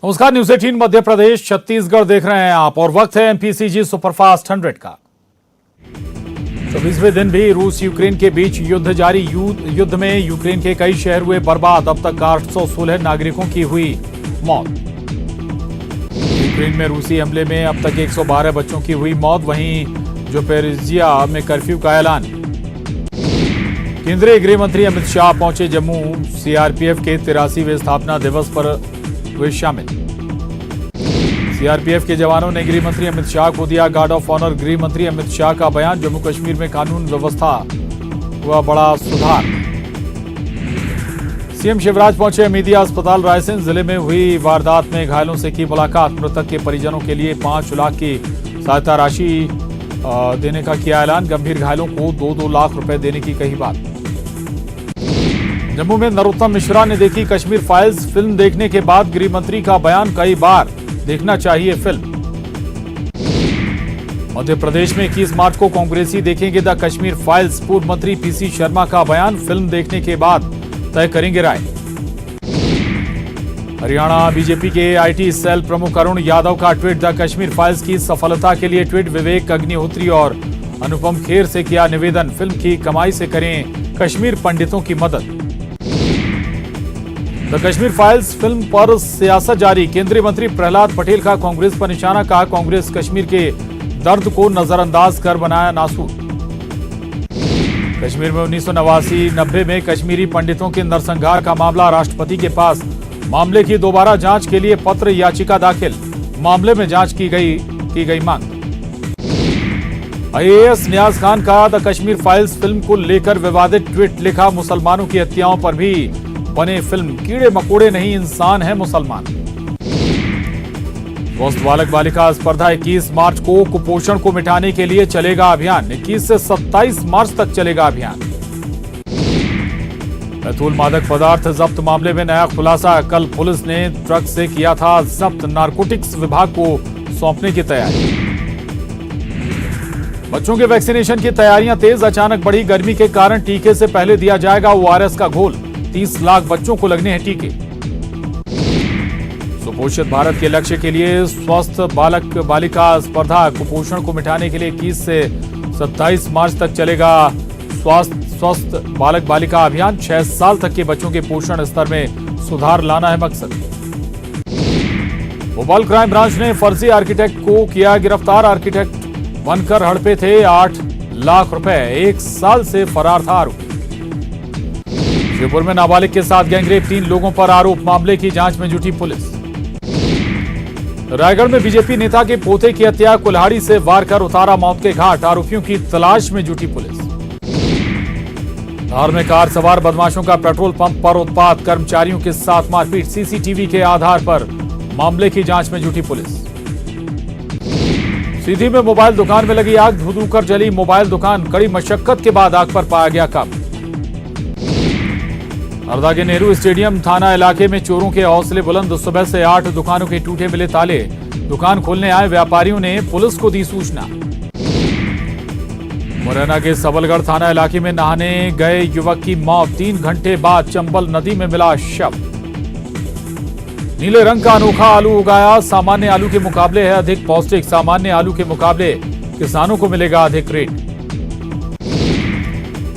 नमस्कार, न्यूज 18 मध्य प्रदेश छत्तीसगढ़ देख रहे हैं आप और वक्त है एमपीसीजी सुपरफास्ट 100 का। 24वें दिन भी रूस यूक्रेन के बीच युद्ध जारी। युद्ध में यूक्रेन के कई शहर हुए बर्बाद। अब तक 816 नागरिकों की हुई मौत। यूक्रेन में रूसी हमले में अब तक 112 बच्चों की हुई मौत। वहीं ज़ापोरिज़िया में कर्फ्यू का ऐलान। केंद्रीय गृह मंत्री अमित शाह पहुंचे जम्मू। सीआरपीएफ के 83वें स्थापना दिवस पर हुए शामिल। सीआरपीएफ के जवानों ने गृह मंत्री अमित शाह को दिया गार्ड ऑफ ऑनर। गृह मंत्री अमित शाह का बयान। जम्मू कश्मीर में कानून व्यवस्था हुआ बड़ा सुधार। सीएम शिवराज पहुंचे हमीदिया अस्पताल रायसेन। जिले में हुई वारदात में घायलों से की मुलाकात। मृतक के परिजनों के लिए 5 लाख की सहायता राशि देने का किया ऐलान। गंभीर घायलों को 2-2 लाख रुपए देने की कही बात। जम्मू में नरोत्तम मिश्रा ने देखी कश्मीर फाइल्स। फिल्म देखने के बाद गृह मंत्री का बयान। कई बार देखना चाहिए फिल्म। मध्य प्रदेश में 21 मार्च को कांग्रेसी देखेंगे द कश्मीर फाइल्स। पूर्व मंत्री पीसी शर्मा का बयान। फिल्म देखने के बाद तय करेंगे राय। हरियाणा बीजेपी के आईटी सेल प्रमुख अरुण यादव का ट्वीट। द कश्मीर फाइल्स की सफलता के लिए ट्वीट। विवेक अग्निहोत्री और अनुपम खेर से किया निवेदन। फिल्म की कमाई से करें कश्मीर पंडितों की मदद। द कश्मीर फाइल्स फिल्म पर सियासत जारी। केंद्रीय मंत्री प्रहलाद पटेल का कांग्रेस पर निशाना। कहा कांग्रेस कश्मीर के दर्द को नजरअंदाज कर बनाया नासूर। कश्मीर में 1989-90 में कश्मीरी पंडितों के नरसंहार का मामला राष्ट्रपति के पास। मामले की दोबारा जांच के लिए पत्र याचिका दाखिल। मामले में जांच की गई मांग। आईएएस नियाज खान का द कश्मीर फाइल्स फिल्म को लेकर विवादित ट्वीट। लिखा मुसलमानों की हत्याओं पर भी बने फिल्म। कीड़े मकोड़े नहीं इंसान है मुसलमान। स्वस्थ बालक बालिका स्पर्धा 21 मार्च को कुपोषण को मिटाने के लिए चलेगा अभियान। 21 से 27 मार्च तक चलेगा अभियान। बैतूल मादक पदार्थ जब्त मामले में नया खुलासा। कल पुलिस ने ट्रक से किया था जब्त। नारकोटिक्स विभाग को सौंपने की तैयारी। बच्चों के वैक्सीनेशन की तैयारियां तेज। अचानक बढ़ी गर्मी के कारण टीके से पहले दिया जाएगा ओआरएस का घोल। 30 लाख बच्चों को लगने हैं टीके। सुपोषित भारत के लक्ष्य के लिए स्वस्थ बालक बालिका स्पर्धा कुपोषण को मिटाने के लिए 21 से 27 मार्च तक चलेगा स्वस्थ बालक बालिका अभियान। 6 साल तक के बच्चों के पोषण स्तर में सुधार लाना है मकसद। भोपाल क्राइम ब्रांच ने फर्जी आर्किटेक्ट को किया गिरफ्तार। आर्किटेक्ट बनकर हड़पे थे 8 लाख रुपए। 1 साल से फरार था आरोपी। शिवपुर में नाबालिग के साथ गैंगरेप। 3 लोगों पर आरोप। मामले की जांच में जुटी पुलिस। रायगढ़ में बीजेपी नेता के पोते की हत्या। कुल्हाड़ी से वार कर उतारा मौत के घाट। आरोपियों की तलाश में जुटी पुलिस। धार में कार सवार बदमाशों का पेट्रोल पंप पर उत्पात। कर्मचारियों के साथ मारपीट। सीसीटीवी के आधार पर मामले की जांच में जुटी पुलिस। सीधी में मोबाइल दुकान में लगी आग। धू-धू कर जली मोबाइल दुकान। कड़ी मशक्कत के बाद आग पर पाया गया काबू। हरदा के नेहरू स्टेडियम थाना इलाके में चोरों के हौसले बुलंद। सुबह से 8 दुकानों के टूटे मिले ताले। दुकान खोलने आए व्यापारियों ने पुलिस को दी सूचना। मुरैना के सबलगढ़ थाना इलाके में नहाने गए युवक की मौत। 3 घंटे बाद चंबल नदी में मिला शव। नीले रंग का अनोखा आलू उगाया। सामान्य आलू के मुकाबले है अधिक पौष्टिक। सामान्य आलू के मुकाबले किसानों को मिलेगा अधिक रेट।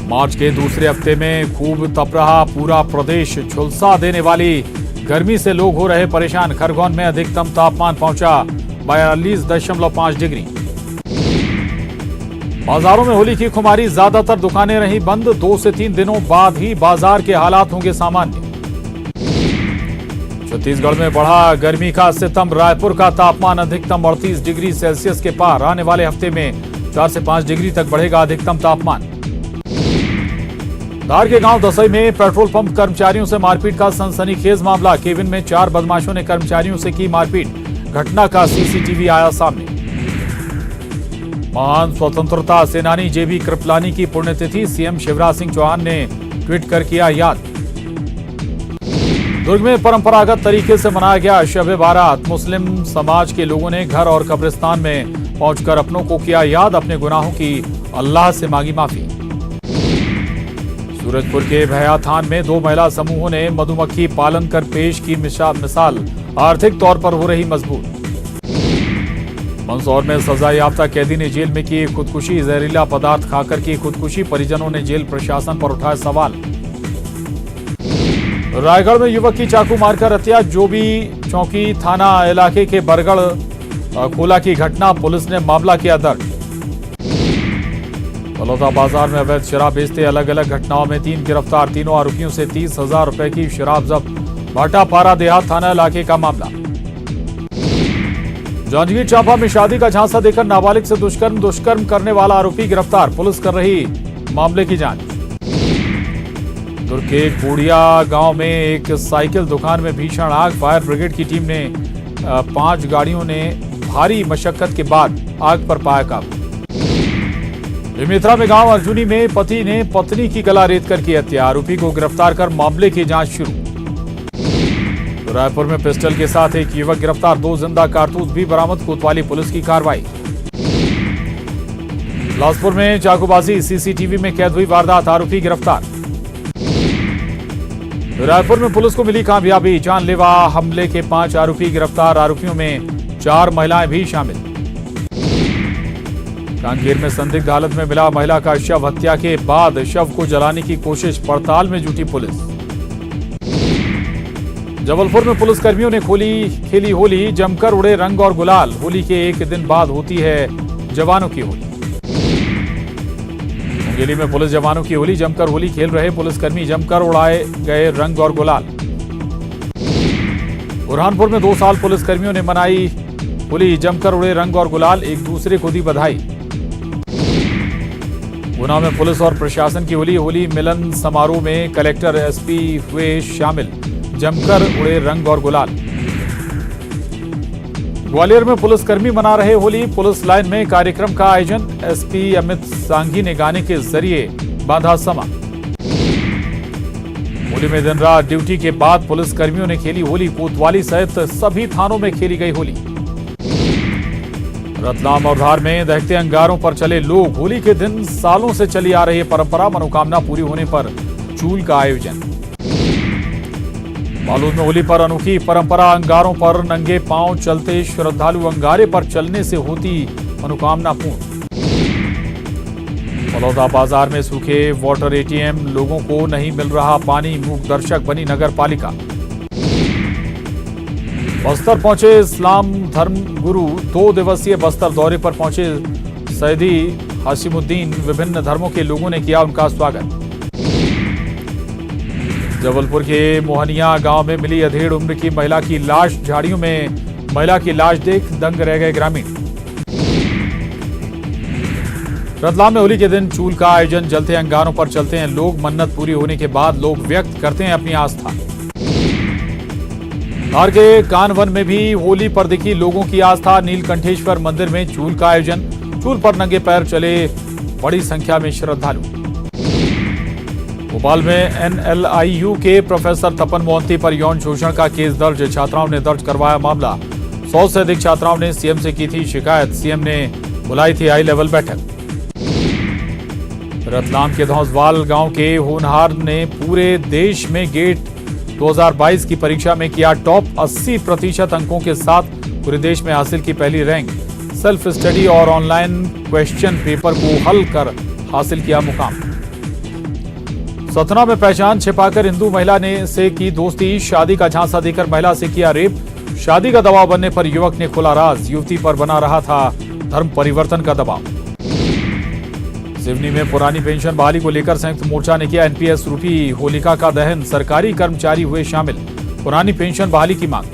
मार्च के दूसरे हफ्ते में खूब तप रहा पूरा प्रदेश। झुलसा देने वाली गर्मी से लोग हो रहे परेशान। खरगोन में अधिकतम तापमान पहुंचा 42.5 डिग्री। बाजारों में होली की खुमारी। ज्यादातर दुकानें रही बंद। 2 से 3 दिनों बाद ही बाजार के हालात होंगे सामान्य। छत्तीसगढ़ में बढ़ा गर्मी का सितम। रायपुर का तापमान अधिकतम 38 डिग्री सेल्सियस के पार। आने वाले हफ्ते में 4 से 5 डिग्री तक बढ़ेगा अधिकतम तापमान। धार के गांव दसई में पेट्रोल पंप कर्मचारियों से मारपीट का सनसनीखेज मामला। केबिन में 4 बदमाशों ने कर्मचारियों से की मारपीट। घटना का सीसीटीवी आया सामने। महान स्वतंत्रता सेनानी जेबी कृपलानी की पुण्यतिथि। सीएम शिवराज सिंह चौहान ने ट्वीट कर किया याद। दुर्ग में परंपरागत तरीके से मनाया गया शब-ए बारात। मुस्लिम समाज के लोगों ने घर और कब्रिस्तान में पहुंचकर अपनों को किया याद। अपने गुनाहों की अल्लाह से मांगी माफी। सूरजपुर के भैया थान में 2 महिला समूहों ने मधुमक्खी पालन कर पेश की मिसाल। आर्थिक तौर पर हो रही मजबूत। मंदसौर में सजा याफ्ता कैदी ने जेल में की खुदकुशी, जहरीला पदार्थ खाकर की खुदकुशी, परिजनों ने जेल प्रशासन पर उठाए सवाल। रायगढ़ में युवक की चाकू मारकर हत्या, जोबी चौकी थाना इलाके के बरगढ़ खोला की घटना, पुलिस ने मामला किया दर्ज। बलौदा बाजार में अवैध शराब बेचते अलग अलग घटनाओं में 3 गिरफ्तार, तीनों आरोपियों से 30,000 रुपए की शराब जब्त, भाटापारा देहात थाना इलाके का मामला। जांजगीर चांपा में शादी का झांसा देकर नाबालिग से दुष्कर्म करने वाला आरोपी गिरफ्तार, पुलिस कर रही मामले की जांच। दुर्ग के कोड़िया गांव में एक साइकिल दुकान में भीषण आग, फायर ब्रिगेड की टीम ने 5 गाड़ियों ने भारी मशक्कत के बाद आग पर पाया काबू। बेमेतरा में गांव अर्जुनी में पति ने पत्नी की गला रेतकर की हत्या, आरोपी को गिरफ्तार कर मामले की जांच शुरू। रायपुर में पिस्टल के साथ एक युवक गिरफ्तार, 2 जिंदा कारतूस भी बरामद, कोतवाली पुलिस की कार्रवाई। बिलासपुर में चाकूबाजी, सीसीटीवी में कैद हुई वारदात, आरोपी गिरफ्तार। रायपुर में पुलिस को मिली कामयाबी, जानलेवा हमले के 5 आरोपी गिरफ्तार, आरोपियों में 4 महिलाएं भी शामिल। कांकेर में संदिग्ध हालत में मिला महिला का शव, हत्या के बाद शव को जलाने की कोशिश, पड़ताल में जुटी पुलिस। जबलपुर में पुलिस कर्मियों ने खेली होली, जमकर उड़े रंग और गुलाल, होली के एक दिन बाद होती है जवानों की होली। मुंगेली में पुलिस जवानों की होली, जमकर होली खेल रहे पुलिसकर्मी, जमकर उड़ाए गए रंग और गुलाल। बुरहानपुर में 2 साल पुलिसकर्मियों ने मनाई होली, जमकर उड़े रंग और गुलाल, एक दूसरे को दी बधाई। गुना में पुलिस और प्रशासन की होली मिलन समारोह में कलेक्टर एसपी हुए शामिल, जमकर उड़े रंग और गुलाल। ग्वालियर में पुलिसकर्मी मना रहे होली, पुलिस लाइन में कार्यक्रम का आयोजन, एसपी अमित सांघी ने गाने के जरिए बांधा समा। होली में दिन रात ड्यूटी के बाद पुलिसकर्मियों ने खेली होली, कोतवाली सहित सभी थानों में खेली गई होली। रतलाम और धार में दहकते अंगारों पर चले लोग, होली के दिन सालों से चली आ रही परंपरा, मनोकामना पूरी होने पर चूल का आयोजन। बालोद में होली पर अनोखी परंपरा, अंगारों पर नंगे पांव चलते श्रद्धालु, अंगारे पर चलने से होती मनोकामना पूर्ण। बलौदा बाजार में सूखे वाटर एटीएम, लोगों को नहीं मिल रहा पानी, मूक दर्शक बनी नगर पालिका। बस्तर पहुंचे इस्लाम धर्म गुरु, 2 दिवसीय बस्तर दौरे पर पहुंचे सैदी हाशिमुद्दीन, विभिन्न धर्मों के लोगों ने किया उनका स्वागत। जबलपुर के मोहनिया गांव में मिली अधेड़ उम्र की महिला की लाश, झाड़ियों में महिला की लाश देख दंग रह गए ग्रामीण। रतलाम में होली के दिन चूल का आयोजन, जलते अंगारों पर चलते हैं लोग, मन्नत पूरी होने के बाद लोग व्यक्त करते हैं अपनी आस्था। धार के कानवन में भी होली पर दिखी लोगों की आस्था, नीलकंठेश्वर मंदिर में चूल का आयोजन, चूल पर नंगे पैर चले बड़ी संख्या में श्रद्धालु। भोपाल में एनएलआईयू के प्रोफेसर तपन मोहंती पर यौन शोषण का केस दर्ज, छात्राओं ने दर्ज करवाया मामला, 100 से अधिक छात्राओं ने सीएम से की थी शिकायत, सीएम ने बुलाई थी हाई लेवल बैठक। रतलाम के धौंसवाल गांव के होनहार ने पूरे देश में गेट 2022 की परीक्षा में किया टॉप, 80% अंकों के साथ पूरे देश में हासिल की पहली रैंक, सेल्फ स्टडी और ऑनलाइन क्वेश्चन पेपर को हल कर हासिल किया मुकाम। सतना में पहचान छिपाकर हिंदू महिला ने से की दोस्ती, शादी का झांसा देकर महिला से किया रेप, शादी का दबाव बनने पर युवक ने खोला राज, युवती पर बना रहा था धर्म परिवर्तन का दबाव। सिवनी में पुरानी पेंशन बहाली को लेकर संयुक्त मोर्चा ने किया एनपीएस रूपी होलिका का दहन, सरकारी कर्मचारी हुए शामिल, पुरानी पेंशन बहाली की मांग।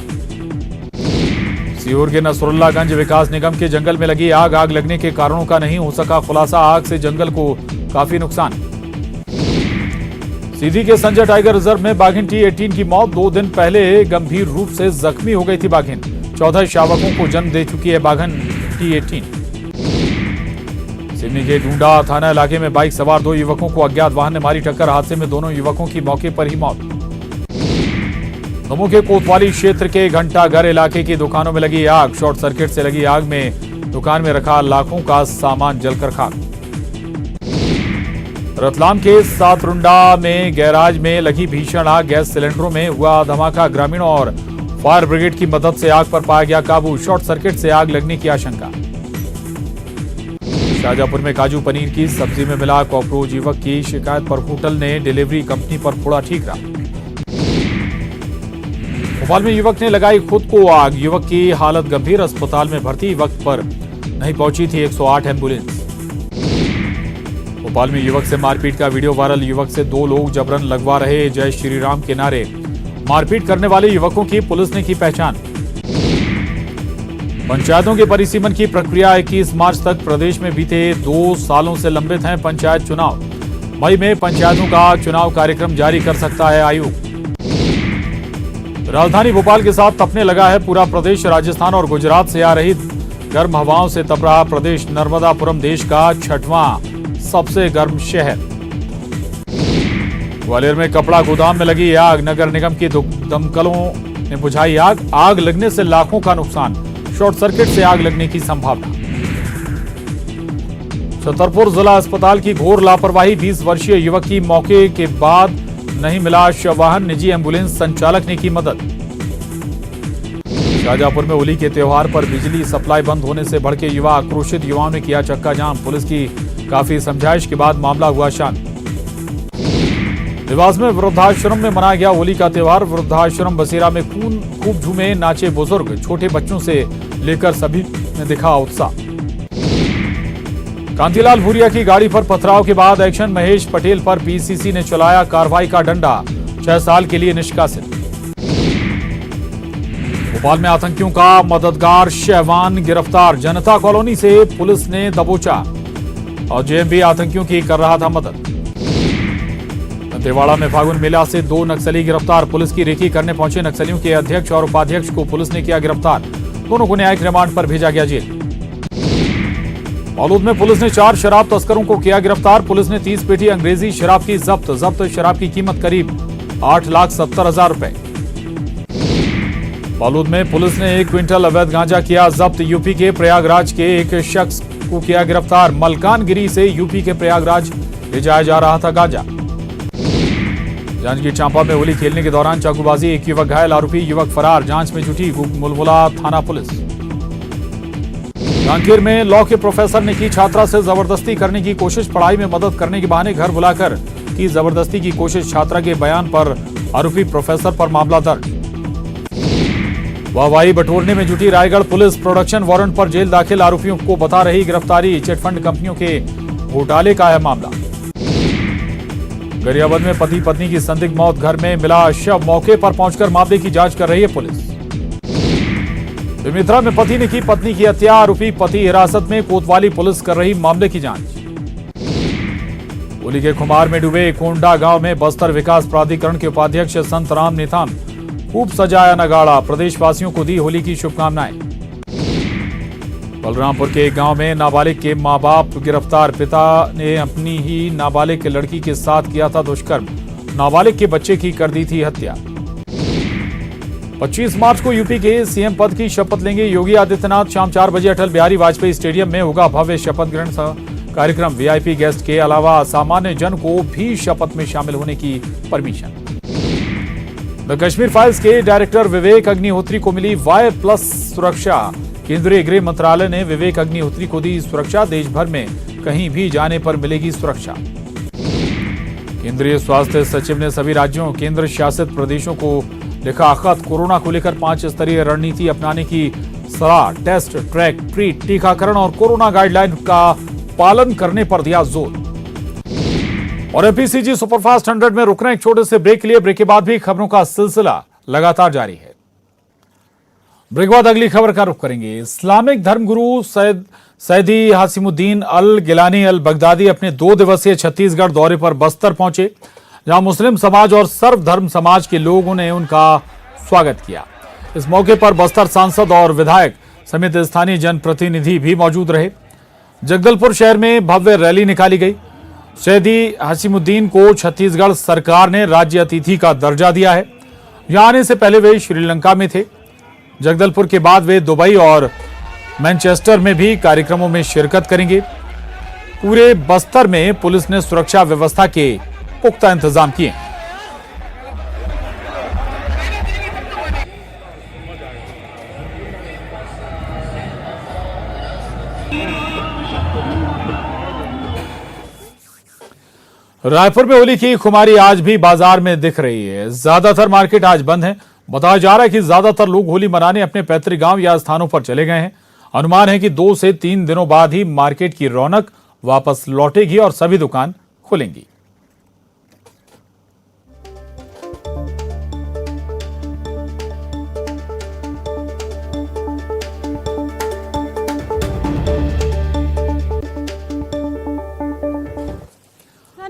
सीहोर के नसरुल्लागंज विकास निगम के जंगल में लगी आग, आग लगने के कारणों का नहीं हो सका खुलासा, आग से जंगल को काफी नुकसान। सीधी के संजय टाइगर रिजर्व में बाघिन T18 की मौत, 2 दिन पहले गंभीर रूप से जख्मी हो गई थी बाघिन, 14 शावकों को जन्म दे चुकी है बाघिन T18। सिवनी के डूंडा थाना इलाके में बाइक सवार 2 युवकों को अज्ञात वाहन ने मारी टक्कर, हादसे में दोनों युवकों की मौके पर ही मौत। दमोह के कोतवाली क्षेत्र के घंटा घर इलाके की दुकानों में लगी आग, शॉर्ट सर्किट से लगी आग में दुकान में रखा लाखों का सामान जलकर खाक। रतलाम के सातरुंडा में गैराज में लगी भीषण आग, गैस सिलेंडरों में हुआ धमाका, ग्रामीणों और फायर ब्रिगेड की मदद से आग पर पाया गया काबू। शॉर्ट सर्किट से आग लगने की आशंका। शाहजहांपुर में काजू पनीर की सब्जी में मिला कॉकरोच। युवक की शिकायत पर होटल ने डिलीवरी कंपनी पर फोड़ा ठीकरा। भोपाल में युवक ने लगाई खुद को आग। युवक की हालत गंभीर, अस्पताल में भर्ती। वक्त पर नहीं पहुंची थी 108 एम्बुलेंस। भोपाल में युवक से मारपीट का वीडियो वायरल। युवक से 2 लोग जबरन लगवा रहे जय श्री राम के नारे। मारपीट करने वाले युवकों की पुलिस ने की पहचान। पंचायतों के परिसीमन की प्रक्रिया 21 मार्च तक। प्रदेश में बीते 2 सालों से लंबित हैं पंचायत चुनाव। मई में पंचायतों का चुनाव कार्यक्रम जारी कर सकता है आयोग। राजधानी भोपाल के साथ तपने लगा है पूरा प्रदेश। राजस्थान और गुजरात से आ रही गर्म हवाओं से तप रहा प्रदेश। नर्मदापुरम देश का 6वां सबसे गर्म शहर। ग्वालियर में कपड़ा गोदाम में लगी आग। नगर निगम की दमकलों ने बुझाई आग। आग लगने से लाखों का नुकसान। शॉर्ट सर्किट से आग लगने की संभावना। छतरपुर जिला अस्पताल की घोर लापरवाही। 20 वर्षीय युवक की मौके के बाद नहीं मिला शव वाहन। निजी एम्बुलेंस संचालक ने की मदद। शाहजहांपुर में होली के त्योहार पर बिजली सप्लाई बंद होने से भड़के युवा। आक्रोशित युवाओं ने किया चक्का जाम। पुलिस की काफी समझाइश के बाद मामला हुआ शांत। देवास में वृद्धाश्रम में मनाया गया होली का त्योहार। वृद्धाश्रम बसेरा में खूब झूमे नाचे बुजुर्ग। छोटे बच्चों से लेकर सभी ने दिखा उत्साह। कांतिलाल भूरिया की गाड़ी पर पथराव के बाद एक्शन। महेश पटेल पर पीसीसी ने चलाया कार्रवाई का डंडा। 6 साल के लिए निष्कासित। भोपाल में आतंकियों का मददगार शहवान गिरफ्तार। जनता कॉलोनी से पुलिस ने दबोचा और जेएमबी आतंकियों की कर रहा था मदद। दंतेवाड़ा में फागुन मेला से 2 नक्सली गिरफ्तार। पुलिस की रेकी करने पहुंचे नक्सलियों के अध्यक्ष और उपाध्यक्ष को पुलिस ने किया गिरफ्तार। दोनों को न्यायिक रिमांड पर भेजा गया जेल। बालोद में पुलिस ने 4 शराब तस्करों को किया गिरफ्तार। पुलिस ने 30 पेटी अंग्रेजी शराब की जब्त शराब की कीमत करीब 8,70,000 रुपए। बालोद में पुलिस ने 1 क्विंटल अवैध गांजा किया जब्त। यूपी के प्रयागराज के एक शख्स को किया गिरफ्तार। मलकानगिरी से यूपी के प्रयागराज ले जाया जा रहा था गांजा। जांजगीर चांपा में होली खेलने के दौरान चाकूबाजी। 1 युवक घायल, आरोपी युवक फरार। जांच में जुटी मुलमुला थाना पुलिस। कांकेर में लॉ के प्रोफेसर ने की छात्रा से जबरदस्ती करने की कोशिश। पढ़ाई में मदद करने के बहाने घर बुलाकर की जबरदस्ती की कोशिश। छात्रा के बयान पर आरोपी प्रोफेसर पर मामला दर्ज। वाहवाही बटोरने में जुटी रायगढ़ पुलिस। प्रोडक्शन वारंट पर जेल दाखिल। आरोपियों को बता रही गिरफ्तारी। चिटफंड कंपनियों के घोटाले का है मामला। गरियाबंद में पति पत्नी की संदिग्ध मौत। घर में मिला शव। मौके पर पहुंचकर मामले की जांच कर रही है पुलिस। बेमेतरा में पति ने की पत्नी की हत्या। आरोपी पति हिरासत में। कोतवाली पुलिस कर रही मामले की जांच। होली के खुमार में डूबे कोंडा गांव में बस्तर विकास प्राधिकरण के उपाध्यक्ष संतराम नेताम खूब सजाया नगाड़ा। प्रदेशवासियों को दी होली की शुभकामनाएं। बलरामपुर के एक गांव में नाबालिग के मां बाप गिरफ्तार। पिता ने अपनी ही नाबालिग के लड़की के साथ किया था दुष्कर्म। नाबालिग के बच्चे की कर दी थी हत्या। 25 मार्च को यूपी के सीएम पद की शपथ लेंगे योगी आदित्यनाथ। शाम 4 बजे अटल बिहारी वाजपेयी स्टेडियम में होगा भव्य शपथ ग्रहण कार्यक्रम। वीआईपी गेस्ट के अलावा सामान्य जन को भी शपथ में शामिल होने की परमिशन। द कश्मीर फाइल्स के डायरेक्टर विवेक अग्निहोत्री को मिली Y+ सुरक्षा। केंद्रीय गृह मंत्रालय ने विवेक अग्निहोत्री को दी सुरक्षा। देश भर में कहीं भी जाने पर मिलेगी सुरक्षा। केंद्रीय स्वास्थ्य सचिव ने सभी राज्यों केंद्र शासित प्रदेशों को लिखा खत। कोरोना को लेकर 5 स्तरीय रणनीति अपनाने की सलाह। टेस्ट, ट्रैक, ट्रीट, टीकाकरण और कोरोना गाइडलाइन का पालन करने पर दिया जोर। और एपीसीजी सुपरफास्ट 100 में रुकना एक छोटे से ब्रेक के लिए। ब्रेक के बाद भी खबरों का सिलसिला लगातार जारी है। ब्रेक बाद अगली खबर का रुख करेंगे। इस्लामिक धर्मगुरु सैदी हासिमुद्दीन अल गिलानी अल बगदादी अपने 2 दिवसीय छत्तीसगढ़ दौरे पर बस्तर पहुंचे, जहां मुस्लिम समाज और सर्वधर्म समाज के लोगों ने उनका स्वागत किया। इस मौके पर बस्तर सांसद और विधायक समेत स्थानीय जनप्रतिनिधि भी मौजूद रहे। जगदलपुर शहर में भव्य रैली निकाली गई। सैदी हासिमुद्दीन को छत्तीसगढ़ सरकार ने राज्य अतिथि का दर्जा दिया है। यहां आने से पहले वे श्रीलंका में थे। जगदलपुर के बाद वे दुबई और मैनचेस्टर में भी कार्यक्रमों में शिरकत करेंगे। पूरे बस्तर में पुलिस ने सुरक्षा व्यवस्था के पुख्ता इंतजाम किए। रायपुर में होली की खुमारी आज भी बाजार में दिख रही है। ज्यादातर मार्केट आज बंद है। बताया जा रहा है कि ज्यादातर लोग होली मनाने अपने पैतृक गांव या स्थानों पर चले गए हैं। अनुमान है कि 2 से 3 दिनों बाद ही मार्केट की रौनक वापस लौटेगी और सभी दुकान खुलेंगी।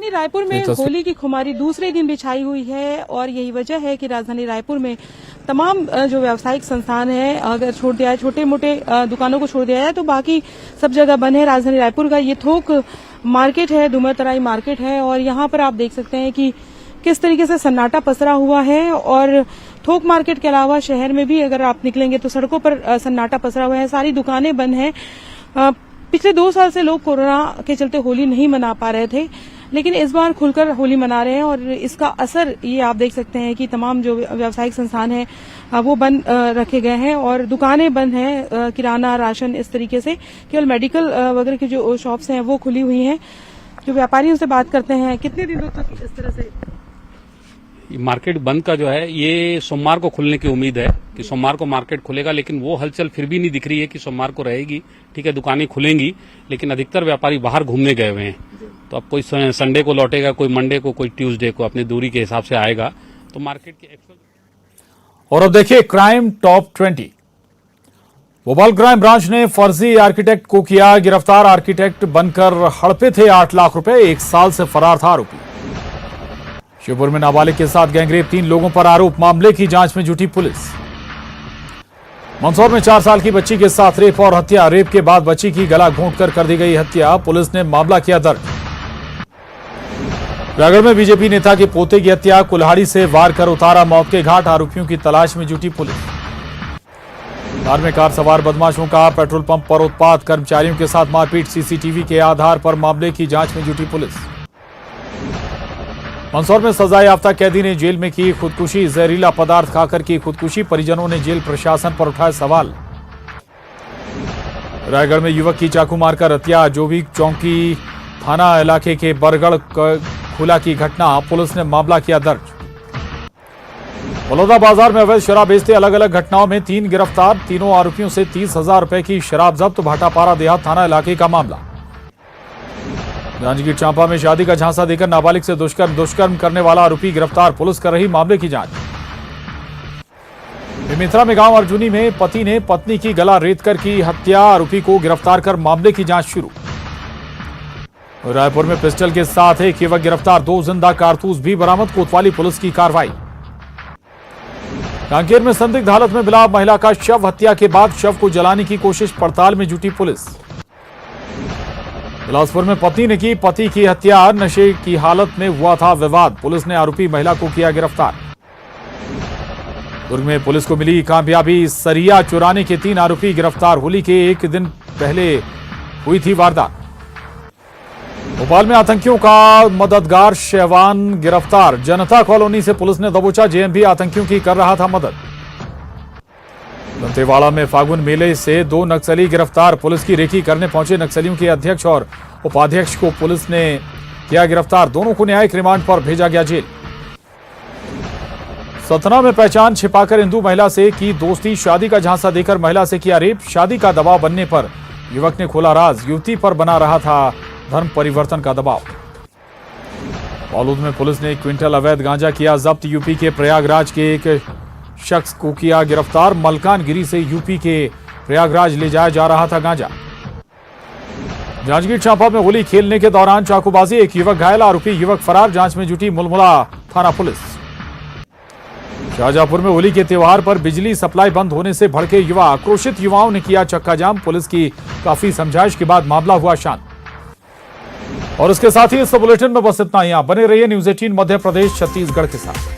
रायपुर में होली की खुमारी दूसरे दिन भी छाई हुई है और यही वजह है कि राजधानी रायपुर में तमाम जो व्यावसायिक संस्थान है, अगर छोड़ दिया है, छोटे मोटे दुकानों को छोड़ दिया है तो बाकी सब जगह बंद है। राजधानी रायपुर का ये थोक मार्केट है, डुमरतराई मार्केट है और यहाँ पर आप देख सकते हैं कि किस तरीके से सन्नाटा पसरा हुआ है। और थोक मार्केट के अलावा शहर में भी अगर आप निकलेंगे तो सड़कों पर सन्नाटा पसरा हुआ है, सारी दुकानें बंद हैं। पिछले 2 साल से लोग कोरोना के चलते होली नहीं मना पा रहे थे, लेकिन इस बार खुलकर होली मना रहे हैं और इसका असर ये आप देख सकते हैं कि तमाम जो व्यावसायिक संस्थान हैं वो बंद रखे गए हैं और दुकानें बंद हैं। किराना, राशन, इस तरीके से केवल मेडिकल वगैरह की जो शॉप्स हैं वो खुली हुई हैं। जो व्यापारी उनसे बात करते हैं, कितने दिनों तक इस तरह से मार्केट बंद का जो है ये सोमवार को खुलने की उम्मीद है कि सोमवार को मार्केट खुलेगा, लेकिन वो हलचल फिर भी नहीं दिख रही है कि सोमवार को रहेगी। ठीक है, दुकानें खुलेंगी, लेकिन अधिकतर व्यापारी बाहर घूमने गए हुए हैं। तो अब कोई संडे को लौटेगा, कोई मंडे को, कोई ट्यूसडे को अपनी दूरी के हिसाब से आएगा। तो मार्केट की एक्चुअल। और अब देखिए crime top 20। Bhopal crime branch ने फर्जी आर्किटेक्ट को किया गिरफ्तार। आर्किटेक्ट बनकर हड़पे थे 8 लाख रुपए, 1 साल से फरार था आरोपी। शिवपुर में नाबालिग के साथ गैंगरेप, 3 लोगों पर आरोप, मामले की जांच में जुटी पुलिस। मंदसौर में 4 साल की बच्ची के साथ रेप और हत्या, रेप के बाद बच्ची की गला घोंटकर कर दी गई हत्या, पुलिस ने मामला किया दर्ज। रायगढ़ में बीजेपी नेता के पोते की हत्या, कुल्हाड़ी से वार कर उतारा मौत के घाट, आरोपियों की तलाश में जुटी पुलिस। कार में कार सवार बदमाशों का पेट्रोल पंप पर उत्पात, कर्मचारियों के साथ मारपीट, सीसीटीवी के आधार पर मामले की जांच में जुटी पुलिस। मंदसौर में सजा याफ्ता कैदी ने जेल में की खुदकुशी, जहरीला पदार्थ खाकर की खुदकुशी, परिजनों ने जेल प्रशासन पर उठाए सवाल। रायगढ़ में युवक की चाकू मारकर हत्या, जोबी चौकी थाना इलाके के बरगढ़ खुला की घटना, पुलिस ने मामला किया दर्ज। बलौदा बाजार में अवैध शराब बेचते अलग अलग घटनाओं में 3 गिरफ्तार, तीनों आरोपियों से 30,000 रुपए की शराब जब्त, भाटापारा देहात थाना इलाके का मामला। जांजगीर चांपा में शादी का झांसा देकर नाबालिग से दुष्कर्म करने वाला आरोपी गिरफ्तार, पुलिस कर रही मामले की जांच। बेमेतरा में गांव अर्जुनी में पति ने पत्नी की गला रेतकर की हत्या, आरोपी को गिरफ्तार कर मामले की जांच शुरू। रायपुर में पिस्टल के साथ एक युवक गिरफ्तार, 2 जिंदा कारतूस भी बरामद, कोतवाली पुलिस की कार्रवाई। कांकेर में संदिग्ध हालत में मिला महिला का शव, हत्या के बाद शव को जलाने की कोशिश, पड़ताल में जुटी पुलिस। बिलासपुर में पत्नी ने की पति की हत्या, नशे की हालत में हुआ था विवाद, पुलिस ने आरोपी महिला को किया गिरफ्तार। दुर्ग में पुलिस को मिली कामयाबी, सरिया चुराने के 3 आरोपी गिरफ्तार, होली के 1 दिन पहले हुई थी वारदात। भोपाल में आतंकियों का मददगार शहवान गिरफ्तार, जनता कॉलोनी से पुलिस ने दबोचा, जेएमबी आतंकियों की कर रहा था मदद। दंतेवाड़ा में फागुन मेले से 2 नक्सली गिरफ्तार, पुलिस की रेकी करने पहुंचे नक्सलियों के अध्यक्ष और उपाध्यक्ष को पुलिस ने किया गिरफ्तार, दोनों को न्यायिक रिमांड पर भेजा गया जेल। सतना में पहचान छिपाकर हिंदू महिला से की दोस्ती, शादी का झांसा देकर महिला से किया रेप, शादी का दबाव बनने पर युवक ने खोला राज, युवती पर बना रहा था धर्म परिवर्तन का दबाव। बालोद में पुलिस ने 1 क्विंटल अवैध गांजा किया जब्त, यूपी के प्रयागराज के एक शख्स को किया गिरफ्तार, मलकानगिरी से यूपी के प्रयागराज ले जाया जा रहा था गांजा। जांजगीर चांपा में होली खेलने के दौरान चाकूबाजी, 1 युवक घायल, आरोपी युवक फरार, जांच में जुटी मुलमुला थाना पुलिस। शाहजहांपुर में होली के त्योहार पर बिजली सप्लाई बंद होने से भड़के युवा, आक्रोशित युवाओं ने किया चक्का जाम, पुलिस की काफी समझाइश के बाद मामला हुआ शांत। और इसके साथ ही इस बुलेटिन में बस इतना ही। आप बने रहिए न्यूज़ 18 मध्य प्रदेश छत्तीसगढ़ के साथ।